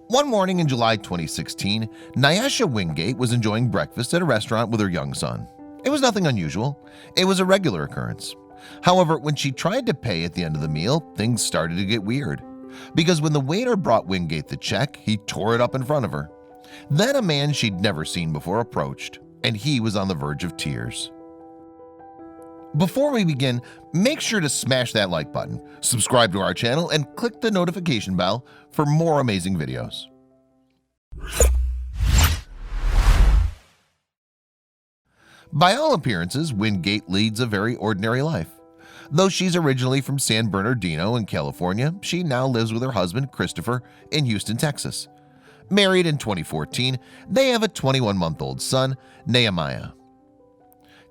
One morning in July 2016, Nyesha Wingate was enjoying breakfast at a restaurant with her young son. It was nothing unusual. It was a regular occurrence. However, when she tried to pay at the end of the meal, things started to get weird. Because when the waiter brought Wingate the check, he tore it up in front of her. Then a man she'd never seen before approached, and he was on the verge of tears. Before we begin, make sure to smash that like button, subscribe to our channel, and click the notification bell for more amazing videos. By all appearances, Wingate leads a very ordinary life. Though she's originally from San Bernardino in California, she now lives with her husband, Christopher, in Houston, Texas. Married in 2014, they have a 21-month-old son, Nehemiah.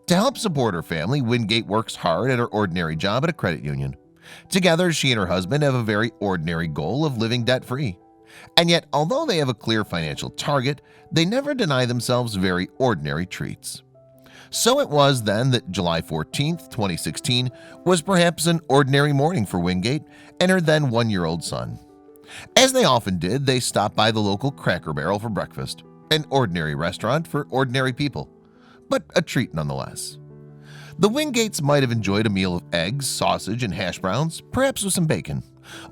To help support her family, Wingate works hard at her ordinary job at a credit union. Together, she and her husband have a very ordinary goal of living debt-free. And yet, although they have a clear financial target, they never deny themselves very ordinary treats. So it was then that July 14th, 2016 was perhaps an ordinary morning for Wingate and her then one-year-old son. As they often did, they stopped by the local Cracker Barrel for breakfast, an ordinary restaurant for ordinary people, but a treat nonetheless. The Wingates might have enjoyed a meal of eggs, sausage, and hash browns, perhaps with some bacon.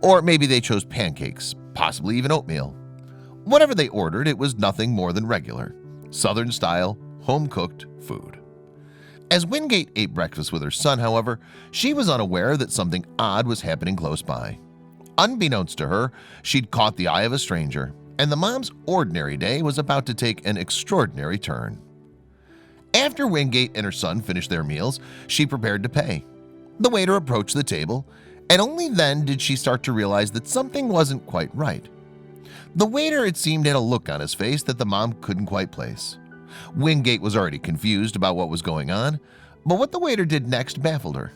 Or maybe they chose pancakes, possibly even oatmeal. Whatever they ordered, it was nothing more than regular, Southern-style, home-cooked food. As Wingate ate breakfast with her son, however, she was unaware that something odd was happening close by. Unbeknownst to her, she'd caught the eye of a stranger, and the mom's ordinary day was about to take an extraordinary turn. After Wingate and her son finished their meals, she prepared to pay. The waiter approached the table, and only then did she start to realize that something wasn't quite right. The waiter, it seemed, had a look on his face that the mom couldn't quite place. Wingate was already confused about what was going on, but what the waiter did next baffled her.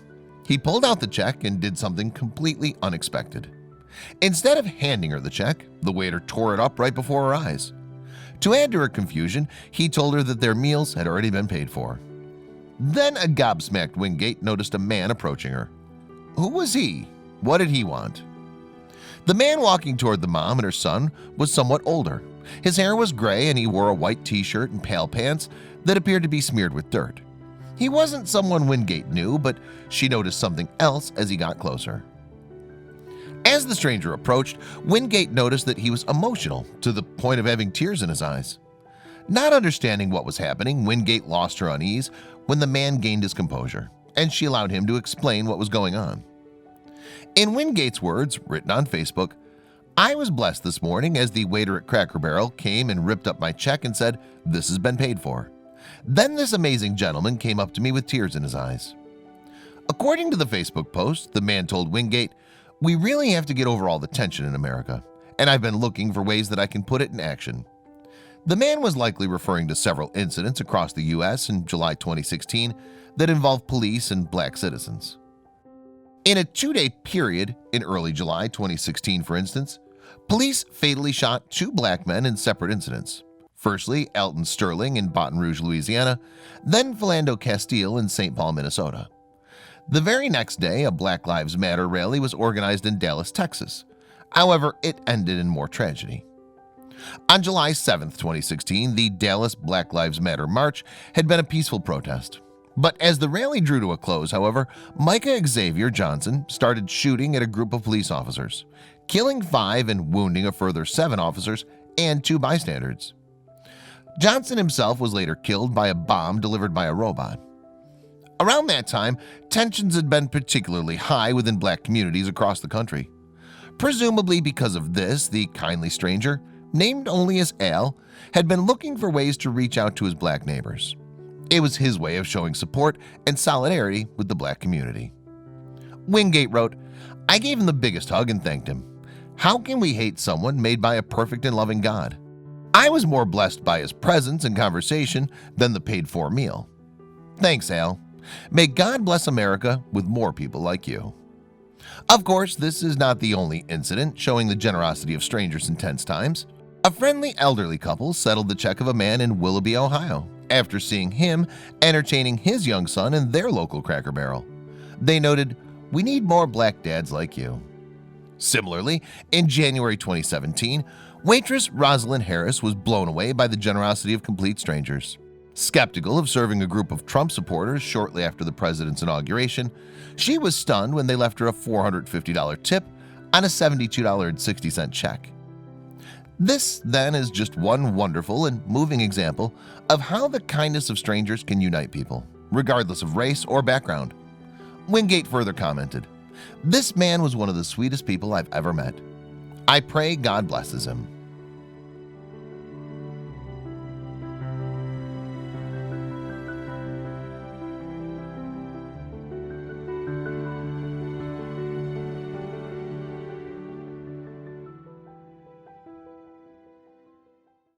He pulled out the check and did something completely unexpected. Instead of handing her the check, the waiter tore it up right before her eyes. To add to her confusion, he told her that their meals had already been paid for. Then a gobsmacked Wingate noticed a man approaching her. Who was he? What did he want? The man walking toward the mom and her son was somewhat older. His hair was gray and he wore a white t-shirt and pale pants that appeared to be smeared with dirt. He wasn't someone Wingate knew, but she noticed something else as he got closer. As the stranger approached, Wingate noticed that he was emotional to the point of having tears in his eyes. Not understanding what was happening, Wingate lost her unease when the man gained his composure, and she allowed him to explain what was going on. In Wingate's words, written on Facebook, "I was blessed this morning as the waiter at Cracker Barrel came and ripped up my check and said, 'This has been paid for.' Then this amazing gentleman came up to me with tears in his eyes." According to the Facebook post, the man told Wingate, "We really have to get over all the tension in America, and I've been looking for ways that I can put it in action." The man was likely referring to several incidents across the US in July 2016 that involved police and black citizens. In a 2-day period in early July 2016, for instance, police fatally shot 2 black men in separate incidents. Firstly, Elton Sterling in Baton Rouge, Louisiana, then Philando Castile in St. Paul, Minnesota. The very next day, a Black Lives Matter rally was organized in Dallas, Texas. However, it ended in more tragedy. On July 7, 2016, the Dallas Black Lives Matter march had been a peaceful protest. But as the rally drew to a close, however, Micah Xavier Johnson started shooting at a group of police officers, killing 5 and wounding a further 7 officers and 2 bystanders. Johnson himself was later killed by a bomb delivered by a robot. Around that time, tensions had been particularly high within black communities across the country. Presumably because of this, the kindly stranger, named only as Al, had been looking for ways to reach out to his black neighbors. It was his way of showing support and solidarity with the black community. Wingate wrote, "I gave him the biggest hug and thanked him. How can we hate someone made by a perfect and loving God? I was more blessed by his presence and conversation than the paid-for meal. Thanks, Al. May God bless America with more people like you." Of course, this is not the only incident showing the generosity of strangers in tense times. A friendly elderly couple settled the check of a man in Willoughby, Ohio, after seeing him entertaining his young son in their local Cracker Barrel. They noted, "We need more black dads like you." Similarly, in January 2017, waitress Rosalind Harris was blown away by the generosity of complete strangers. Skeptical of serving a group of Trump supporters shortly after the president's inauguration, she was stunned when they left her a $450 tip on a $72.60 check. This, then, is just one wonderful and moving example of how the kindness of strangers can unite people, regardless of race or background. Wingate further commented, "This man was one of the sweetest people I've ever met. I pray God blesses him."